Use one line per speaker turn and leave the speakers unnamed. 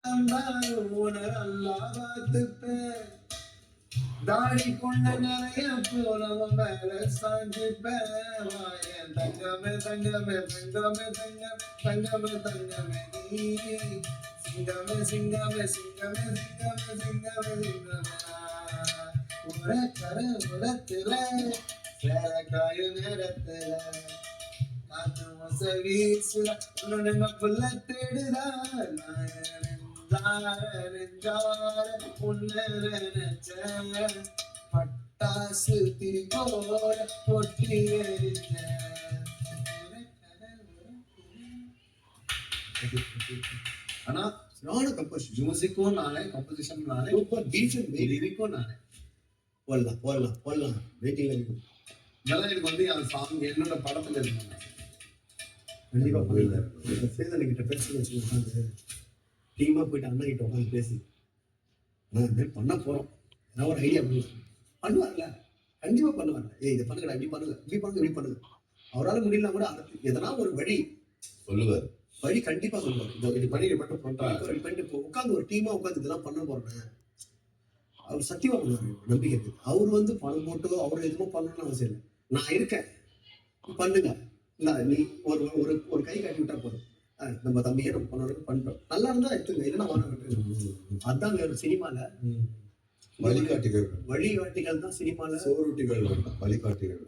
நல்லா பார்த்துப்பேன். தாடி கொண்ட நிறைய போனவன் மேல சாஞ்சுப்பேன். வாயன் தங்கமே தங்கமே தங்கமே தங்கம் தங்கமே தங்கமே நீ சிங்கமே சிங்கமே சிங்கமே சிங்கமே சிங்கமே சிங்கமே உரக்கர உரத்துல சேரக்காய நேரத்துல காத்து மொச வீசுல உன்னோட புள்ள தேடுதா பட்டாசு திரிபோல பொட்டி ஆனா நானும் கம்போசிஷன் மியூசிக்கும் நானே கம்போசிஷன் நானே டீசன்ட் லிரிக்கும் நானே போடலாம் வெயிட்டிங்ல இருக்கும். இதெல்லாம் எனக்கு வந்து என் சாங் என்னோட படத்துல இருந்தாங்க. கண்டிப்பா புரியல சேதனிக்கிட்ட பேசி வச்சு உட்காந்து டீமா போயிட்டு அண்ணா கிட்ட உட்காந்து பேசி நான் இந்த மாதிரி பண்ண போறோம் ஏதாவது ஒரு ஐடியா பண்ணுவார்ல, கண்டிப்பா பண்ணுவார்ல. இதை பண்ணுங்க இப்படி பண்ணுங்க இப்படி பண்ணுங்க. அவரால் முடியலாம் கூட எதனா ஒரு வழி சொல்லுவார், வழி கண்டிப்பா சொல்லுவார். இது பண்ணி மட்டும் பண்ணிட்டு உட்காந்து ஒரு டீமா உட்காந்து இதெல்லாம் பண்ண போறேன் அவர் சத்தியமா பண்ணுவாரு. நம்பிக்கை இருக்கு. அவர் வந்து பணம் போட்டோ அவர் எதுவும் பண்ணணும்னு அவசியம் இல்லை. நான் இருக்கேன் பண்ணுங்க. நீ ஒரு ஒரு ஒரு கை காட்டி விட்டா போதும். நம்ம தம்பியை நம்ம பண்ண பண்றோம். நல்லா இருந்தா எடுத்துங்க, இல்லைன்னா வாங்க. அதான் வேணும் சினிமால. வழிகாட்டிகள் தான் சினிமால. சோறுட்டிகள் வழிகாட்டிகள்.